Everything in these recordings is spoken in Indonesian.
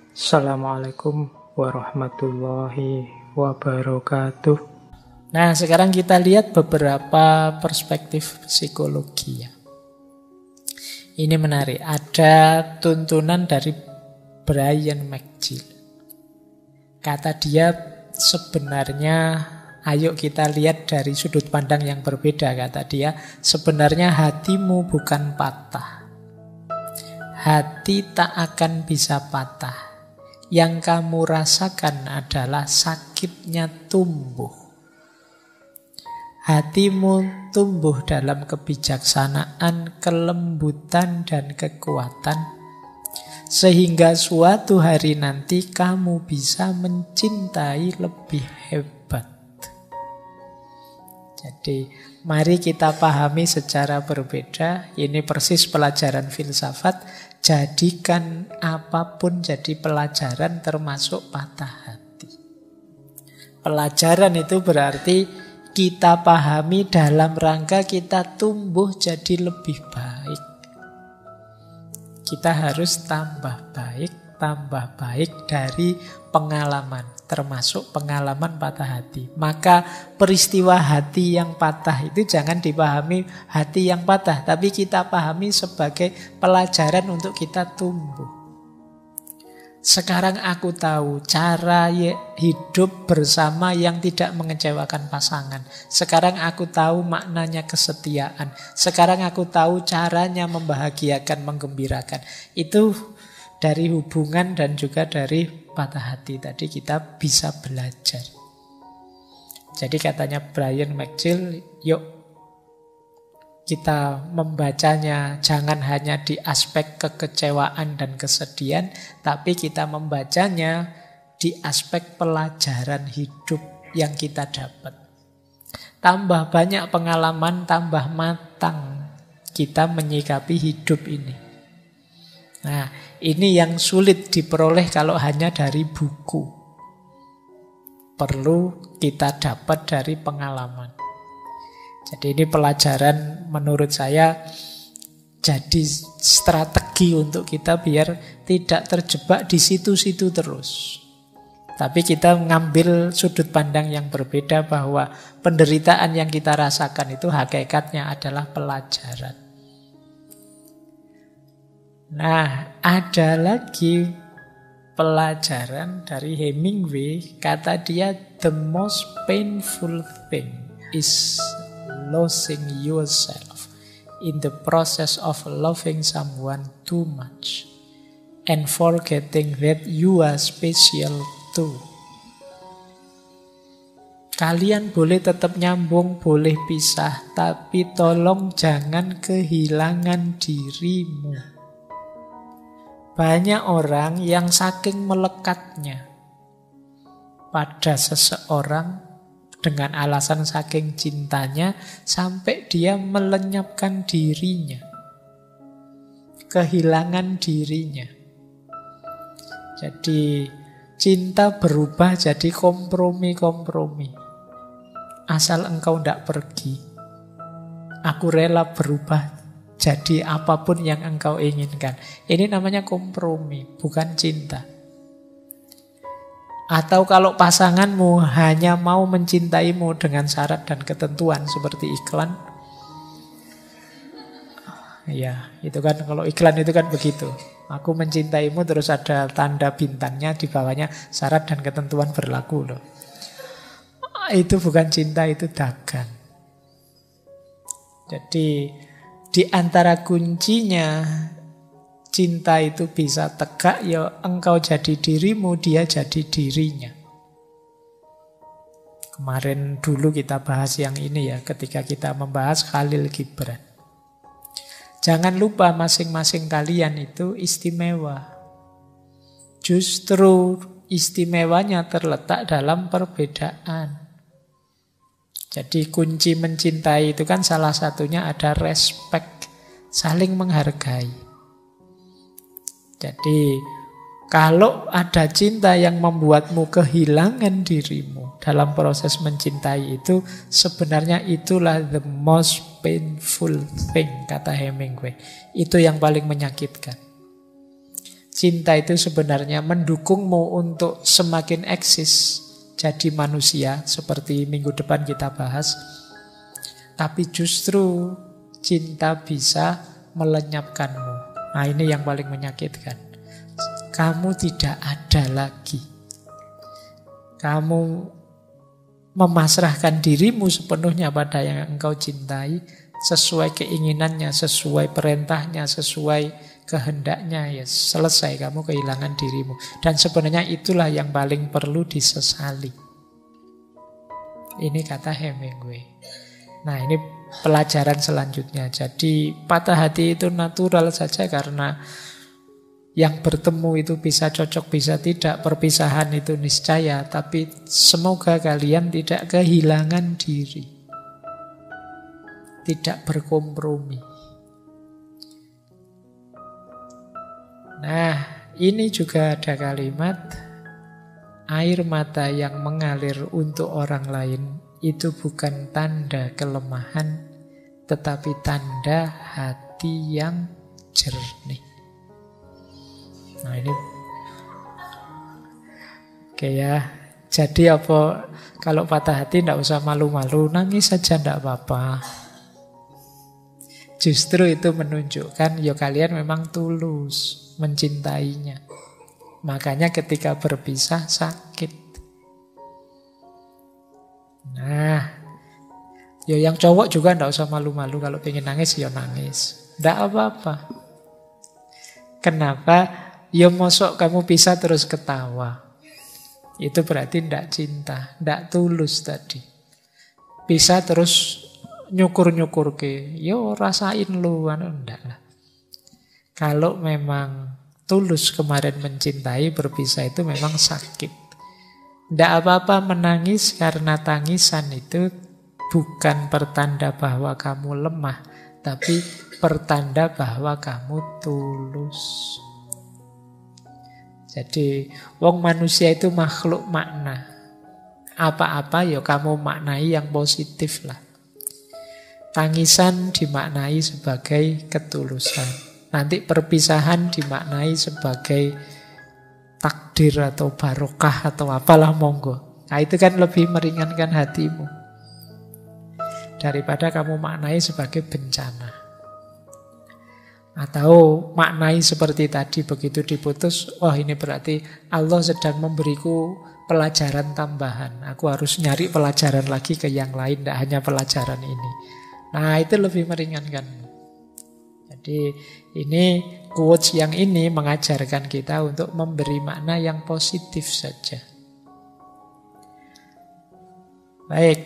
Assalamualaikum warahmatullahi wabarakatuh. Nah, sekarang kita lihat beberapa perspektif psikologi ya. Ini menarik. Ada tuntunan dari Brian McGill. Kata dia sebenarnya, ayo kita lihat dari sudut pandang yang berbeda. Kata dia, sebenarnya hatimu bukan patah. Hati tak akan bisa patah. Yang kamu rasakan adalah sakitnya tumbuh. Hatimu tumbuh dalam kebijaksanaan, kelembutan, dan kekuatan. Sehingga suatu hari nanti kamu bisa mencintai lebih hebat. Jadi, mari kita pahami secara berbeda. Ini persis pelajaran filsafat. Jadikan apapun jadi pelajaran termasuk patah hati. Pelajaran itu berarti kita pahami dalam rangka kita tumbuh jadi lebih baik. Kita harus tambah baik dari pengalaman, termasuk pengalaman patah hati. Maka peristiwa hati yang patah itu jangan dipahami hati yang patah, tapi kita pahami sebagai pelajaran untuk kita tumbuh. Sekarang aku tahu cara hidup bersama yang tidak mengecewakan pasangan. Sekarang aku tahu maknanya kesetiaan. Sekarang aku tahu caranya membahagiakan, menggembirakan. Itu dari hubungan dan juga dari patah hati tadi kita bisa belajar. Jadi katanya Brian McGill, yuk kita membacanya jangan hanya di aspek kekecewaan dan kesedihan, tapi kita membacanya di aspek pelajaran hidup yang kita dapat. Tambah banyak pengalaman, tambah matang kita menyikapi hidup ini. Nah, ini yang sulit diperoleh kalau hanya dari buku. Perlu kita dapat dari pengalaman. Jadi ini pelajaran menurut saya jadi strategi untuk kita biar tidak terjebak di situ-situ terus. Tapi kita mengambil sudut pandang yang berbeda bahwa penderitaan yang kita rasakan itu hakikatnya adalah pelajaran. Nah, ada lagi pelajaran dari Hemingway. Kata dia, the most painful thing is losing yourself in the process of loving someone too much and forgetting that you are special too. Kalian boleh tetap nyambung, boleh pisah, tapi tolong jangan kehilangan dirimu. Banyak orang yang saking melekatnya pada seseorang dengan alasan saking cintanya sampai dia melenyapkan dirinya, kehilangan dirinya. Jadi cinta berubah jadi kompromi-kompromi. Asal engkau tidak pergi, aku rela berubah jadi apapun yang engkau inginkan. Ini namanya kompromi, bukan cinta. Atau kalau pasanganmu hanya mau mencintaimu dengan syarat dan ketentuan seperti iklan. Ya, itu kan kalau iklan itu kan begitu. Aku mencintaimu terus ada tanda bintangnya di bawahnya syarat dan ketentuan berlaku loh. Itu bukan cinta, itu dagang. Jadi di antara kuncinya cinta itu bisa tegak, ya engkau jadi dirimu, dia jadi dirinya. Kemarin dulu kita bahas yang ini ya, ketika kita membahas Khalil Gibran. Jangan lupa masing-masing kalian itu istimewa. Justru istimewanya terletak dalam perbedaan. Jadi kunci mencintai itu kan salah satunya ada respect, saling menghargai. Jadi kalau ada cinta yang membuatmu kehilangan dirimu dalam proses mencintai itu, sebenarnya itulah the most painful thing, kata Hemingway. Itu yang paling menyakitkan. Cinta itu sebenarnya mendukungmu untuk semakin eksis jadi manusia, seperti minggu depan kita bahas. Tapi justru cinta bisa melenyapkanmu. Nah, ini yang paling menyakitkan. Kamu tidak ada lagi. Kamu memasrahkan dirimu sepenuhnya pada yang engkau cintai, sesuai keinginannya, sesuai perintahnya, sesuai kehendaknya, ya selesai, kamu kehilangan dirimu. Dan sebenarnya itulah yang paling perlu disesali. Ini kata Hemingway. Nah, ini pelajaran selanjutnya. Jadi patah hati itu natural saja, karena yang bertemu itu bisa cocok, bisa tidak. Perpisahan itu niscaya. Tapi semoga kalian tidak kehilangan diri, tidak berkompromi. Nah, ini juga ada kalimat, air mata yang mengalir untuk orang lain itu bukan tanda kelemahan, tetapi tanda hati yang jernih. Nah, ini oke ya. Jadi apa, kalau patah hati tidak usah malu-malu, nangis saja tidak apa-apa. Justru itu menunjukkan ya kalian memang tulus mencintainya. Makanya ketika berpisah sakit. Nah, ya yang cowok juga tidak usah malu-malu, kalau pengen nangis ya nangis, tidak apa-apa. Kenapa? Ya mosok kamu pisah terus ketawa, itu berarti tidak cinta, tidak tulus tadi. Pisah terus nyukur-nyukur ke, yo rasain lu, enggak lah. Kalau memang tulus kemarin mencintai, berpisah itu memang sakit. Tidak apa-apa menangis, karena tangisan itu bukan pertanda bahwa kamu lemah, tapi pertanda bahwa kamu tulus. Jadi wong manusia itu makhluk makna. Apa-apa ya kamu maknai yang positif lah. Tangisan dimaknai sebagai ketulusan. Nanti perpisahan dimaknai sebagai takdir atau barokah atau apalah, monggo. Nah, itu kan lebih meringankan hatimu daripada kamu maknai sebagai bencana. Atau maknai seperti tadi, begitu diputus, wah ini berarti Allah sedang memberiku pelajaran tambahan. Aku harus nyari pelajaran lagi ke yang lain, tidak hanya pelajaran ini. Nah, itu lebih meringankan. Jadi ini quotes yang ini mengajarkan kita untuk memberi makna yang positif saja. Baik.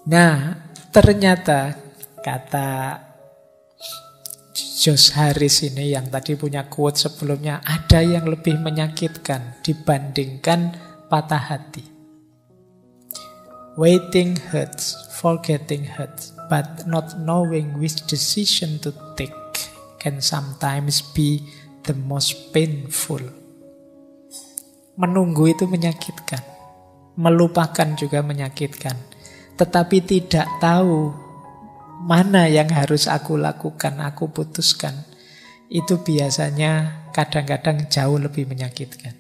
Nah, ternyata kata Josh Harris ini yang tadi punya quote sebelumnya, ada yang lebih menyakitkan dibandingkan patah hati. Waiting hurts, forgetting hurts, but not knowing which decision to take can sometimes be the most painful. Menunggu itu menyakitkan, melupakan juga menyakitkan. Tetapi tidak tahu mana yang harus aku lakukan, aku putuskan, itu biasanya kadang-kadang jauh lebih menyakitkan.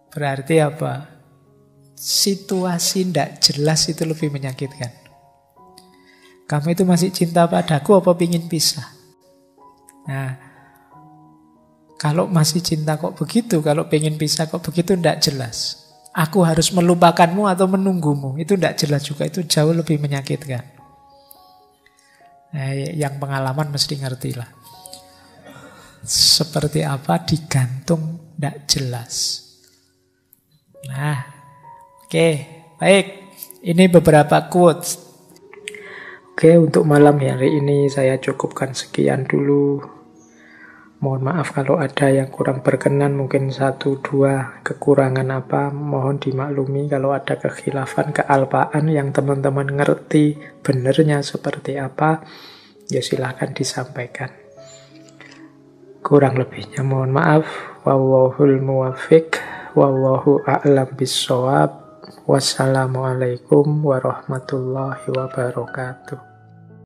Berarti apa? Situasi tidak jelas itu lebih menyakitkan. Kamu itu masih cinta padaku apa pingin pisah? Nah, kalau masih cinta kok begitu, kalau pingin pisah kok begitu, tidak jelas. Aku harus melupakanmu atau menunggumu, itu tidak jelas juga, itu jauh lebih menyakitkan. Nah, yang pengalaman mesti ngerti lah. Seperti apa digantung tidak jelas. Nah, oke, baik. Ini beberapa quotes. Oke, untuk malam hari ini saya cukupkan sekian dulu. Mohon maaf kalau ada yang kurang berkenan, mungkin 1-2 kekurangan apa, mohon dimaklumi. Kalau ada kekhilafan, kealpaan yang teman-teman ngerti benernya seperti apa, ya silahkan disampaikan. Kurang lebihnya mohon maaf. Wallahul muwaffiq, wallahu a'lam bissawab. Wassalamualaikum warahmatullahi wabarakatuh.